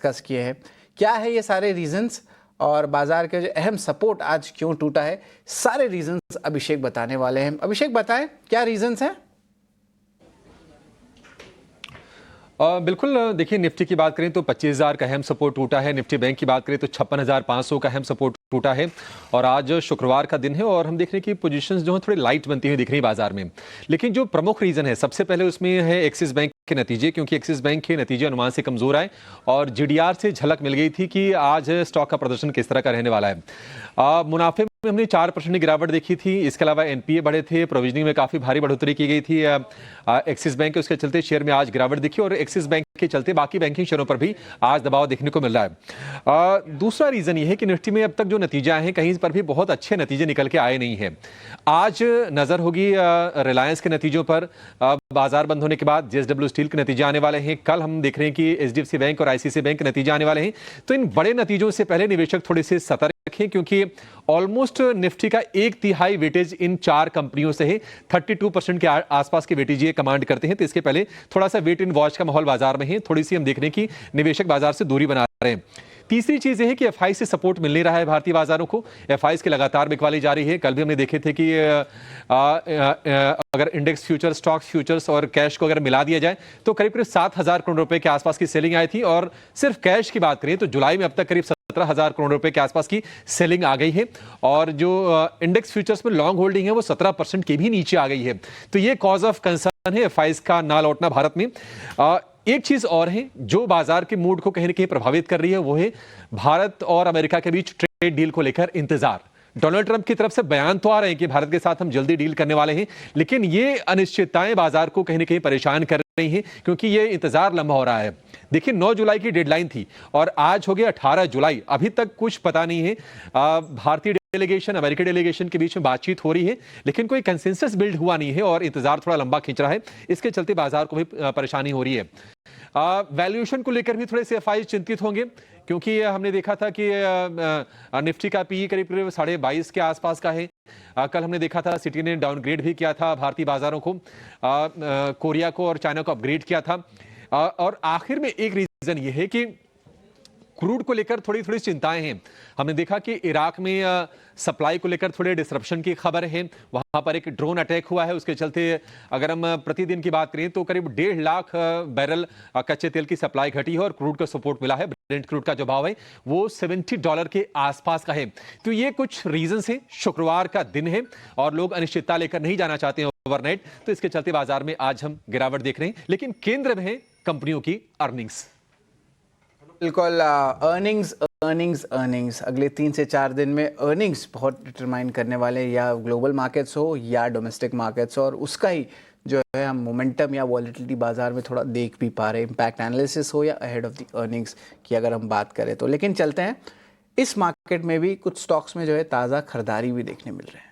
Discuss किए हैं। क्या है ये सारे रीजंस और बाजार के जो अहम सपोर्ट आज क्यों टूटा है, सारे रीजंस अभिषेक बताने वाले हैं। अभिषेक बताएं क्या रीजंस हैं। बिल्कुल, देखिए निफ्टी की बात करें तो 25,000 का अहम सपोर्ट टूटा है। निफ्टी बैंक की बात करें तो 56,500 का अहम सपोर्ट टूटा है। और आज शुक्रवार का दिन है और हम देख रहे हैं कि पोजीशंस जो है थोड़ी लाइट बनती हुई दिख रही है बाजार में। लेकिन जो प्रमुख रीजन है, सबसे पहले उसमें है एक्सिस बैंक के नतीजे, क्योंकि एक्सिस बैंक के नतीजे अनुमान से कमजोर आए और जीडीआर से झलक मिल गई थी कि आज स्टॉक का प्रदर्शन किस तरह का रहने वाला है। मुनाफे में हमने 4% की गिरावट देखी थी। इसके अलावा एनपीए बढ़े थे, प्रोविजनिंग में काफी भारी बढ़ोतरी की गई थी एक्सिस बैंक के, उसके चलते शेयर में आज गिरावट दिखी और एक्सिस बैंक के चलते बाकी बैंकिंग शेयरों पर भी आज दबाव देखने को मिल रहा है। दूसरा रीजन यह है कि निफ्टी में अब तक जो नतीजा हैं कहीं पर भी बहुत अच्छे नतीजे निकल के आए नहीं है। आज नजर होगी रिलायंस के नतीजों पर। बाजार बंद होने के बाद जेएसडब्ल्यू स्टील के नतीजे आने वाले हैं। कल हम देख रहे हैं कि एचडीएफसी बैंक और आईसीआईसीआई बैंक के नतीजे आने वाले हैं। तो इन बड़े नतीजों से पहले निवेशक थोड़े से सतर्क रखें, क्योंकि ऑलमोस्ट निफ्टी का 1/3 वेटेज इन 4 कंपनियों से है। 32% के आसपास की वेटेज ये कमांड करते हैं। तो इसके पहले थोड़ा सा वेट इन वॉच का माहौल बाजार में है। थोड़ी सी हम देख रहे हैं कि निवेशक बाजार से दूरी बना रहे हैं। तीसरी चीज यह है कि एफआई से सपोर्ट मिल नहीं रहा है भारतीय बाजारों को। एफआई की लगातार बिकवाली जारी है। कल भी हमने देखे थे कि अगर इंडेक्स फ्यूचर, स्टॉक्स फ्यूचर्स और कैश को अगर मिला दिया जाए तो करीब करीब 7,000 करोड़ रुपए के आसपास की सेलिंग आई थी। और सिर्फ कैश की बात करें तो जुलाई में अब तक करीब 17,000 करोड़ रुपए के आसपास की सेलिंग आ गई है। और जो इंडेक्स फ्यूचर्स में लॉन्ग होल्डिंग है वो 17% के भी नीचे आ गई है। तो ये कॉज ऑफ कंसर्न है एफआई का ना लौटना भारत में। एक चीज और है जो बाजार के मूड को कहीं ना कहीं प्रभावित कर रही है, वो है भारत और अमेरिका के बीच ट्रेड डील को लेकर इंतजार। डोनाल्ड ट्रंप की तरफ से बयान तो आ रहे हैं कि भारत के साथ हम जल्दी डील करने वाले हैं, लेकिन ये अनिश्चितताएं बाजार को कहीं ना कहीं परेशान कर रही हैं, क्योंकि ये इंतजार लंबा हो रहा है। देखिए 9 जुलाई की डेडलाइन थी और आज हो गया 18 जुलाई। अभी तक कुछ पता नहीं है। भारतीय डेलीगेशन, अमेरिकी डेलीगेशन के बीच में बातचीत हो रही है, लेकिन कोई कंसेंसस बिल्ड हुआ नहीं है और इंतजार थोड़ा लंबा खींच रहा है। इसके चलते बाजार को भी परेशानी हो रही है। वैल्यूएशन को लेकर भी थोड़े से एफआई चिंतित होंगे, क्योंकि हमने देखा था कि निफ्टी का पी करीब करीब 22.5 के आसपास का है। कल हमने देखा था सिटी ने डाउनग्रेड भी किया था भारतीय बाजारों को, कोरिया को और चाइना को अपग्रेड किया था। और आखिर में एक रीजन ये है कि क्रूड को लेकर थोड़ी थोड़ी चिंताएं हैं। हमने देखा कि इराक में सप्लाई को लेकर थोड़े डिसरप्शन की खबर है। वहां पर एक ड्रोन अटैक हुआ है, उसके चलते अगर हम प्रतिदिन की बात करें तो करीब 1.5 लाख बैरल कच्चे तेल की सप्लाई घटी है और क्रूड का सपोर्ट मिला है। ब्रेंट क्रूड का जो भाव है वो $70 के आसपास का है। तो ये कुछ रीजन है। शुक्रवार का दिन है और लोग अनिश्चितता लेकर नहीं जाना चाहते हैं ओवरनाइट। तो इसके चलते बाजार में आज हम गिरावट देख रहे हैं, लेकिन केंद्र में है कंपनियों की अर्निंग्स। बिल्कुल, अर्निंग्स अगले 3 से 4 दिन में अर्निंग्स बहुत डिटरमाइन करने वाले, या ग्लोबल मार्केट्स हो या डोमेस्टिक मार्केट्स, और उसका ही जो है हम मोमेंटम या वॉलेटिलिटी बाजार में थोड़ा देख भी पा रहे हैं। इम्पैक्ट एनालिसिस हो या अहेड ऑफ द अर्निंग्स की अगर हम बात करें तो। लेकिन चलते हैं, इस मार्केट में भी कुछ स्टॉक्स में जो है ताज़ा खरीदारी भी देखने मिल रहे हैं।